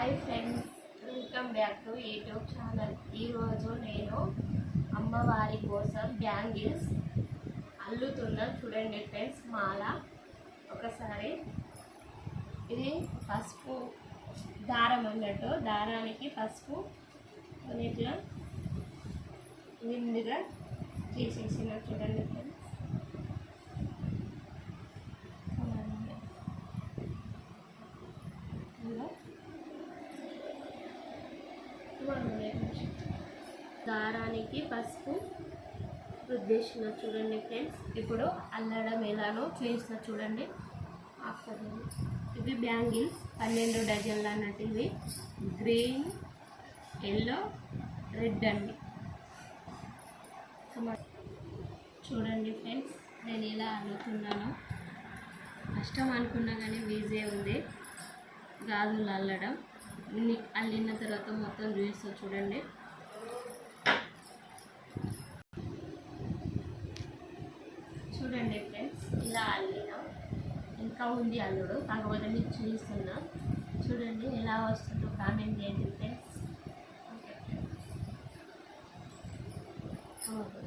Hi friends, welcome back to YouTube channel. ఈరోజు నేను అమ్మవారి కోసం బ్యాంగిల్స్ అల్లుతున్నాను. చూడండి ఫ్రెండ్స్, మాల. ఒకసారి ఇది పసుపు దారం అన్నట్టు, దారానికి పసుపు ఇట్లా నిండుగా తీసేసిన. చూడండి ఫ్రెండ్స్, దారానికి పసుపు రుద్దేసిన. చూడండి ఫ్రెండ్స్, ఇప్పుడు అల్లడం ఎలానో చూసిన. చూడండి, ఇవి బ్యాంగిల్స్ 12 డజన్లు అన్నట్టు. ఇవి గ్రీన్, ఎల్లో, రెడ్ అండి. చూడండి ఫ్రెండ్స్, నేను ఎలా అల్లుతున్నానో. కష్టం అనుకున్నా కానీ ఈజీ ఉంది గాజులు అల్లడం. అల్లిన తర్వాత మొత్తం చూపిస్తా. చూడండి, చూడండి ఫ్రెండ్స్, ఇలా అల్లినాం. ఇంకా ఉంది అల్లుడు, కాకపోతే మీకు చూపిస్తున్నా. చూడండి ఎలా వస్తుందో కామెంట్ చేయండి ఫ్రెండ్స్. ఓకే.